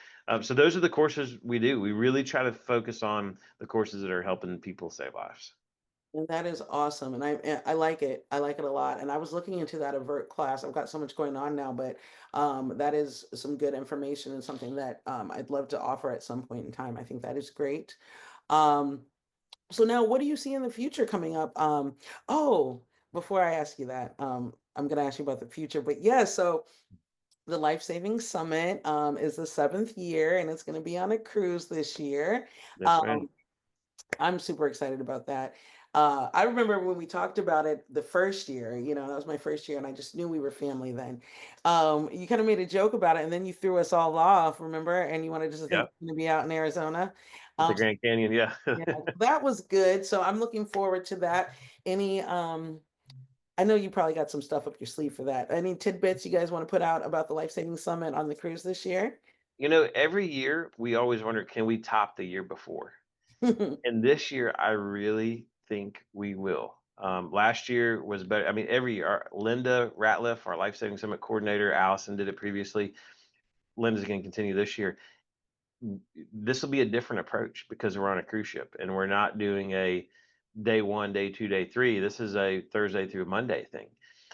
so those are the courses we do. We really try to focus on the courses that are helping people save lives. And that is awesome, and I like it. I like it a lot, and I was looking into that AVERT class. I've got so much going on now, but that is some good information and something that I'd love to offer at some point in time. I think that is great. Um, so now, what do you see in the future coming up? Oh, before I ask you that, I'm going to ask you about the future. But yeah, so the Life Saving Summit is the seventh year, and it's going to be on a cruise this year. Yes, ma'am. Um, I'm super excited about that. I remember when we talked about it the first year, that was my first year, and I just knew we were family then. You kind of made a joke about it, and then you threw us all off, remember? And you wanted us to think Yeah, we're going to be out in Arizona. at the So Grand Canyon. Yeah. yeah, that was good. So I'm looking forward to that. Any, I know you probably got some stuff up your sleeve for that. Any tidbits you guys want to put out about the Life Saving Summit on the cruise this year? Every year we always wonder, can we top the year before? And this year, I really think we will. Last year was better. I mean, every year, Linda Ratliff, our Life Saving Summit coordinator, Allison did it previously. Linda's going to continue this year. This will be a different approach because we're on a cruise ship and we're not doing a day one, day two, day three. This is a Thursday through Monday thing.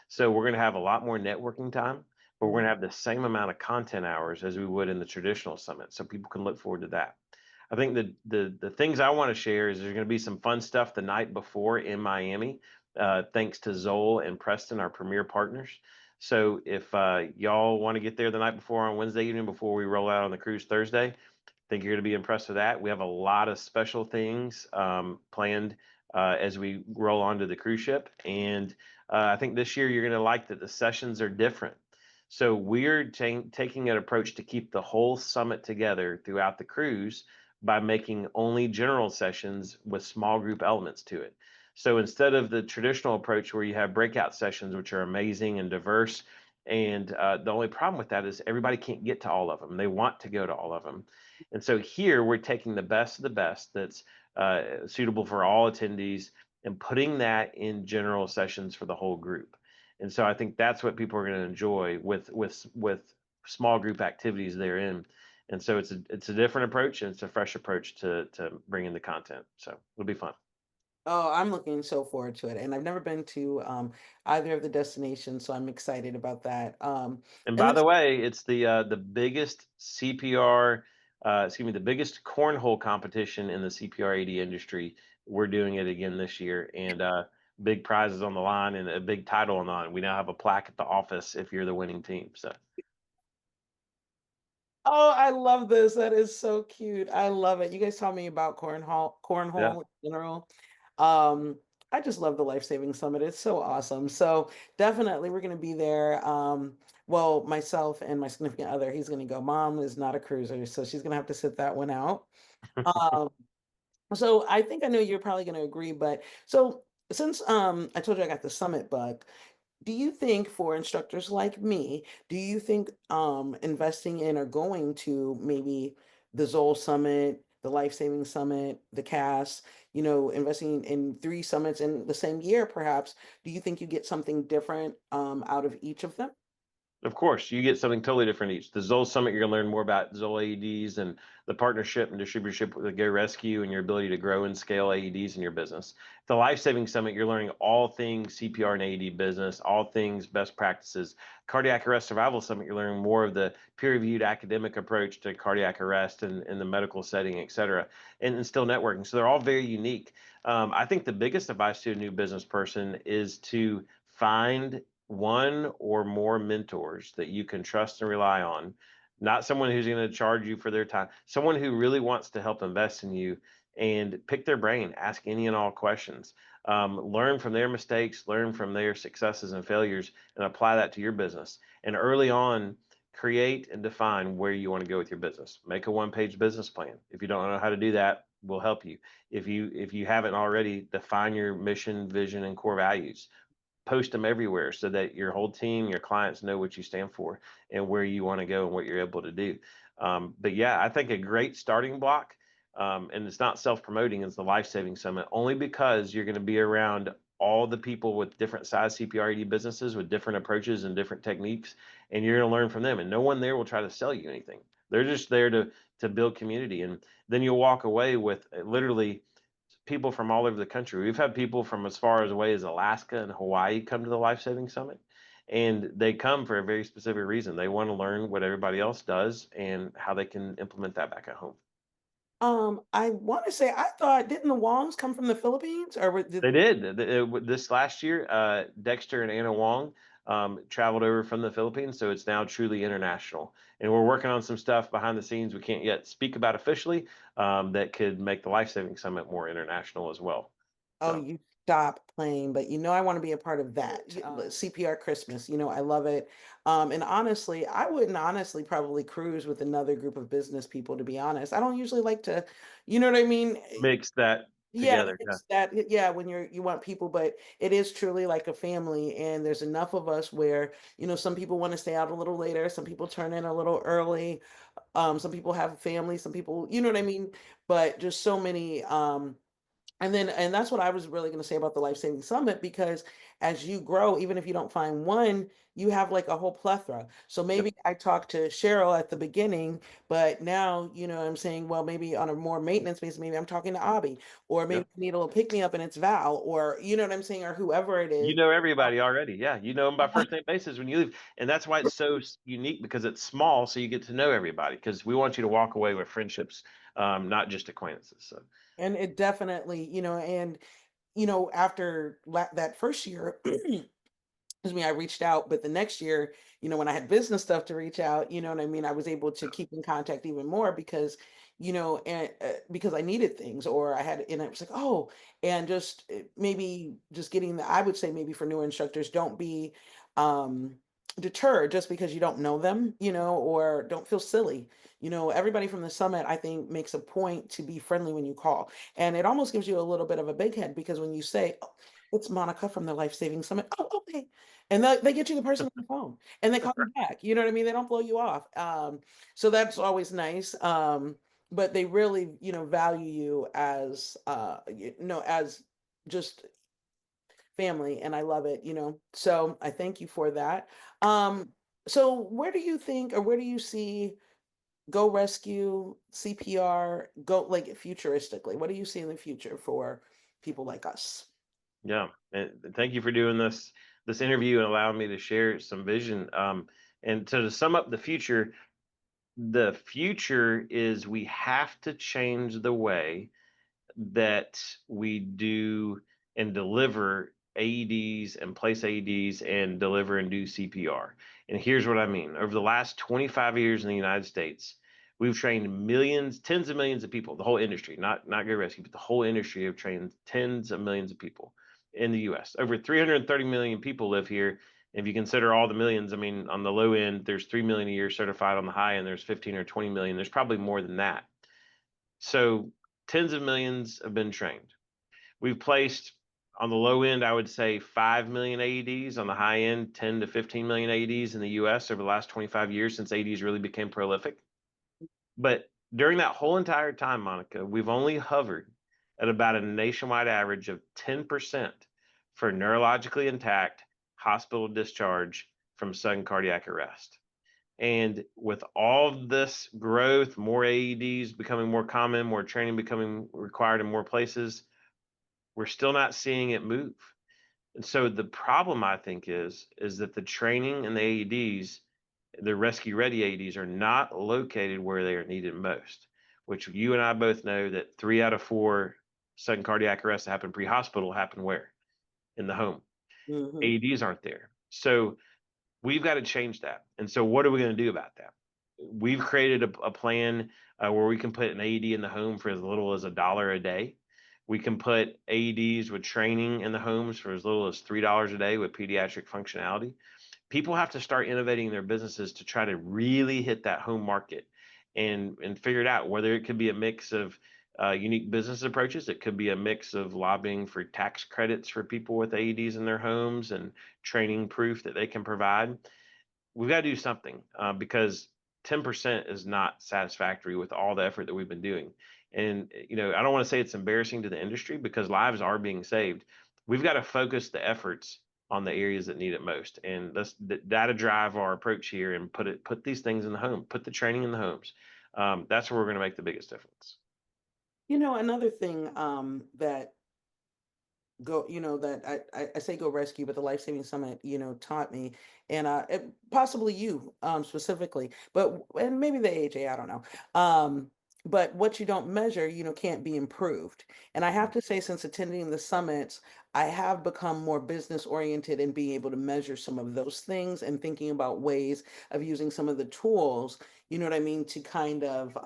So we're going to have a lot more networking time, but we're going to have the same amount of content hours as we would in the traditional summit. So people can look forward to that. I think the things I want to share is there's going to be some fun stuff the night before in Miami, thanks to Zoll and Preston, our premier partners. So if y'all want to get there the night before on Wednesday evening before we roll out on the cruise Thursday, think you're going to be impressed with that. We have a lot of special things planned as we roll onto the cruise ship, and I think this year you're going to like that the sessions are different. So we're taking an approach to keep the whole summit together throughout the cruise by making only general sessions with small group elements to it. So instead of the traditional approach where you have breakout sessions, which are amazing and diverse, and the only problem with that is everybody can't get to all of them. They want to go to all of them. And so here we're taking the best of the best that's suitable for all attendees and putting that in general sessions for the whole group. And so I think that's what people are going to enjoy with small group activities therein. And so it's a different approach and it's a fresh approach to bringing the content. So it'll be fun. Oh, I'm looking so forward to it, and I've never been to either of the destinations, so I'm excited about that. And And by the this, way, it's the biggest CPR, excuse me, the biggest cornhole competition in the CPR AD industry. We're doing it again this year, and big prizes on the line and a big title on the line. We now have a plaque at the office if you're the winning team. So oh, I love this. That is so cute. I love it. You guys taught me about yeah, cornhole in general. Um, I just love the Life Saving Summit. It's so awesome. So definitely we're going to be there. Well, myself and my significant other, he's going to go. Mom is not a cruiser, so she's going to have to sit that one out. Um, so I think I know you're probably going to agree, but so since I told you I got the summit bug, do you think for instructors like me, do you think investing in or going to maybe the Zoll Summit, the Life Saving Summit, the CAS, investing in three summits in the same year, perhaps, do you think you get something different out of each of them? of course, you get something totally different each. The Zoll Summit, you're going to learn more about Zoll AEDs and the partnership and distributorship with the Go Rescue and your ability to grow and scale AEDs in your business. The Life Saving Summit, you're learning all things CPR and AED business, all things best practices. Cardiac Arrest Survival Summit, you're learning more of the peer-reviewed academic approach to cardiac arrest and in the medical setting, et cetera, and still networking. So they're all very unique. I think the biggest advice to a new business person is to find one or more mentors that you can trust and rely on, not someone who's going to charge you for their time, someone who really wants to help invest in you and pick their brain, ask any and all questions, learn from their mistakes, learn from their successes and failures, and apply that to your business. And early on, create and define where you want to go with your business. Make a one-page business plan. If you don't know how to do that, we'll help you. If you haven't already, define your mission, vision, and core values, post them everywhere so that your whole team, your clients know what you stand for and where you want to go and what you're able to do. But yeah, I think a great starting block, and it's not self-promoting, is the Life Saving Summit, only because you're going to be around all the people with different size CPRED businesses with different approaches and different techniques, and you're going to learn from them. And no one there will try to sell you anything. They're just there to build community, and then you'll walk away with literally people from all over the country. We've had people from as far away as Alaska and Hawaii come to the Life Saving Summit, and they come for a very specific reason. They want to learn what everybody else does and how they can implement that back at home. I want to say I thought didn't the Wongs come from the Philippines or They did this last year. Dexter and Anna Wong traveled over from the Philippines, so it's now truly international. And we're working on some stuff behind the scenes we can't yet speak about officially, that could make the Life Saving Summit more international as well. Oh, So you stop playing, but I want to be a part of that. CPR Christmas, I love it. And honestly, I wouldn't honestly probably cruise with another group of business people, to be honest. I don't usually like to, you know what I mean? mix that Yeah, together. Yeah. it's that, yeah, when you want people, but it is truly like a family, and there's enough of us where, some people want to stay out a little later, some people turn in a little early, some people have families, some people, you know what I mean? But just so many, and that's what I was really going to say about the Life Saving Summit, because as you grow, even if you don't find one, you have like a whole plethora. So Yep. maybe I talked to Cheryl at the beginning, but now, I'm saying, well, maybe on a more maintenance basis, maybe I'm talking to Abby, or maybe Yep. I need a little pick me up and it's Val, or you know what I'm saying, or whoever it You is. know everybody already. Yeah, you know them by first name basis when you leave, and that's why it's so unique because it's small, so you get to know everybody. Because we want you to walk away with friendships, not just acquaintances. So And it definitely, and after that first year, excuse me, I reached out, but the next year, when I had business stuff to reach out, you know what I mean, I was able to keep in contact even more because, and because I needed things, or I had, and I was like, oh, and just maybe just getting the, I would say maybe for newer instructors, don't be um, deterred just because you don't know them, or don't feel silly. Everybody from the summit, I think, makes a point to be friendly when you call, and it almost gives you a little bit of a big head because when you say, oh, it's Monica from the Life Saving Summit. Oh, okay. And they get you the person on the phone and they call you back. You know what I mean? They don't blow you off. So that's always nice. But they really, value you as, as just family. And I love it, So I thank you for that. So where do you think, or where do you see Go Rescue, CPR, go like futuristically? What do you see in the future for people like us? Yeah, and thank you for doing this interview and allowing me to share some vision. And to sum up the future is we have to change the way that we do and deliver AEDs and place AEDs and deliver and do CPR. And here's what I mean. Over the last 25 years in the United States, we've trained millions, tens of millions of people, the whole industry, not Go Rescue, but the whole industry have trained tens of millions of people in the US. Over 330 million people live here. If you consider all the millions, I mean, on the low end, there's 3 million a year certified. On the high end, there's 15 or 20 million. There's probably more than that. So tens of millions have been trained. We've placed on the low end, I would say 5 million AEDs. On the high end, 10 to 15 million AEDs in the US over the last 25 years since AEDs really became prolific. But during that whole entire time, Monica, we've only hovered at about a nationwide average of 10% for neurologically intact hospital discharge from sudden cardiac arrest. And with all this growth, more AEDs becoming more common, more training becoming required in more places, we're still not seeing it move. And so the problem I think is that the training and the AEDs, the rescue ready AEDs, are not located where they are needed most. Which you and I both know that 3 out of 4 sudden cardiac arrests that happen pre-hospital happen where? In the home. Hmm. AEDs aren't there. So we've got to change that. And so, what are we going to do about that? We've created a plan where we can put an AED in the home for as little as $1 a day. We can put AEDs with training in the homes for as little as $3 a day with pediatric functionality. People have to start innovating their businesses to try to really hit that home market and figure it out. Whether it could be a mix of unique business approaches, it could be a mix of lobbying for tax credits for people with AEDs in their homes and training proof that they can provide. We've got to do something because 10% is not satisfactory with all the effort that we've been doing. And, I don't want to say it's embarrassing to the industry because lives are being saved. We've got to focus the efforts on the areas that need it most. And let's data drive our approach here and put these things in the home, put the training in the homes. That's where we're going to make the biggest difference. Another thing that that I say Go Rescue, but the Life Saving Summit, taught me, and possibly you specifically, but and maybe the AHA, I don't know. But what you don't measure, can't be improved. And I have to say, since attending the summits, I have become more business oriented and being able to measure some of those things and thinking about ways of using some of the tools, you know what I mean, to kind of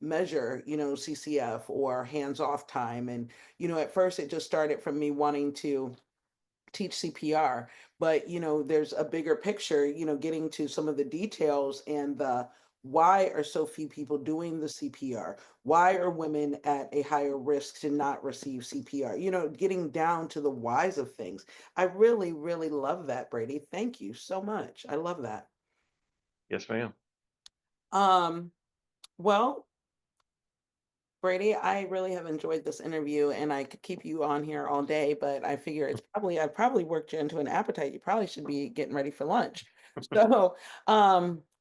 measure, CCF or hands off time. And at first it just started from me wanting to teach CPR, but there's a bigger picture, getting to some of the details and the why are so few people doing the CPR? Why are women at a higher risk to not receive CPR? Getting down to the whys of things. I really, really love that, Brady. Thank you so much. I love that. Yes, ma'am. Um, well, Brady, I really have enjoyed this interview and I could keep you on here all day, but I figure I probably worked you into an appetite. You probably should be getting ready for lunch. So,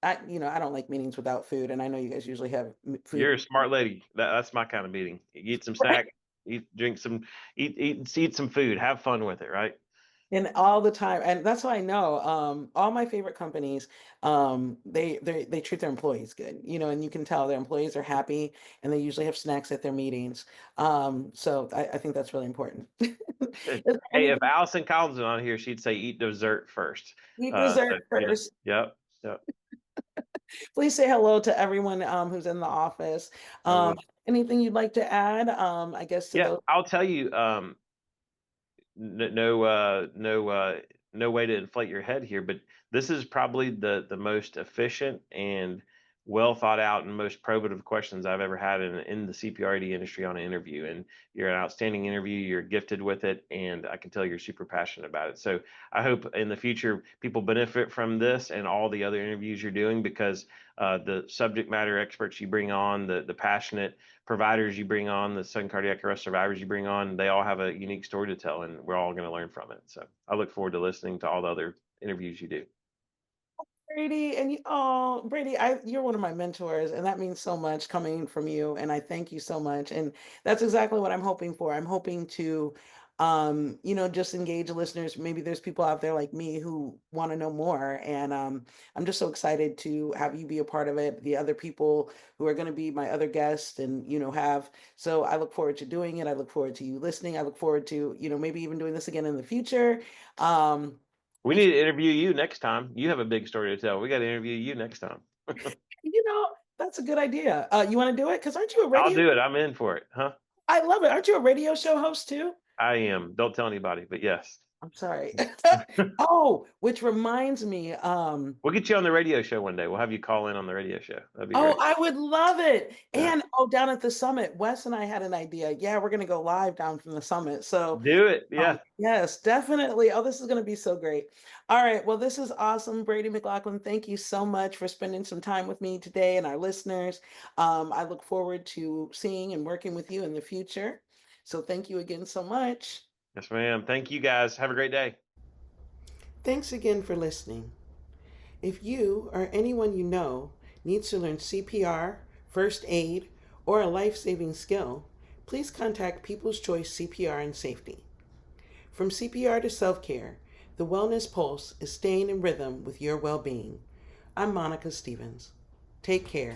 I don't like meetings without food, and I know you guys usually have food. You're a smart lady. That's my kind of meeting. You eat some Right. snack, drink some, eat some food, have fun with it, right? And all the time, and that's why I know, all my favorite companies, they treat their employees good, and you can tell their employees are happy, and they usually have snacks at their meetings. So I think that's really important. Is there Hey, if anything Allison Collins was on here, she'd say eat dessert first. you So dessert yeah, first? yep, yep. Please say hello to everyone who's in the office. I will. Anything you'd like to add? I guess to Yeah, those. I'll tell you. No way to inflate your head here, but this is probably the most efficient and well thought out and most probative questions I've ever had in the CPRD industry on an interview. And you're an outstanding interview. You're gifted with it, and I can tell you're super passionate about it. So I hope in the future people benefit from this and all the other interviews you're doing, because the subject matter experts you bring on, the passionate providers you bring on, the sudden cardiac arrest survivors you bring on, they all have a unique story to tell, and we're all going to learn from it. So I look forward to listening to all the other interviews you do. Brady, and Brady, you're one of my mentors, and that means so much coming from you. And I thank you so much. And that's exactly what I'm hoping for. I'm hoping to, just engage listeners. Maybe there's people out there like me who want to know more, and I'm just so excited to have you be a part of it. The other people who are going to be my other guests, and have. So I look forward to doing it. I look forward to you listening. I look forward to maybe even doing this again in the future. Um, We need to interview you next time. You have a big story to tell. We got to interview you next time. That's a good idea. You want to do it? Because aren't you a I'll radio? do it. I'm in for it. Huh? I love it. Aren't you a radio show host too? I am. Don't tell anybody, but yes. I'm sorry. Oh, which reminds me. We'll get you on the radio show one day. We'll have you call in on the radio show. That'd be Oh, great. I would love it. Yeah. And down at the summit, Wes and I had an idea. Yeah, we're going to go live down from the summit. So, Do it. Yeah. yes, definitely. Oh, this is going to be so great. All right. Well, this is awesome. Brady McLaughlin, thank you so much for spending some time with me today and our listeners. I look forward to seeing and working with you in the future. So, thank you again so much. Yes, ma'am. Thank you guys. Have a great day. Thanks again for listening. If you or anyone you know needs to learn CPR, first aid, or a life saving skill, please contact People's Choice CPR and Safety. From CPR to self care, the Wellness Pulse is staying in rhythm with your well being. I'm Monica Stevens. Take care.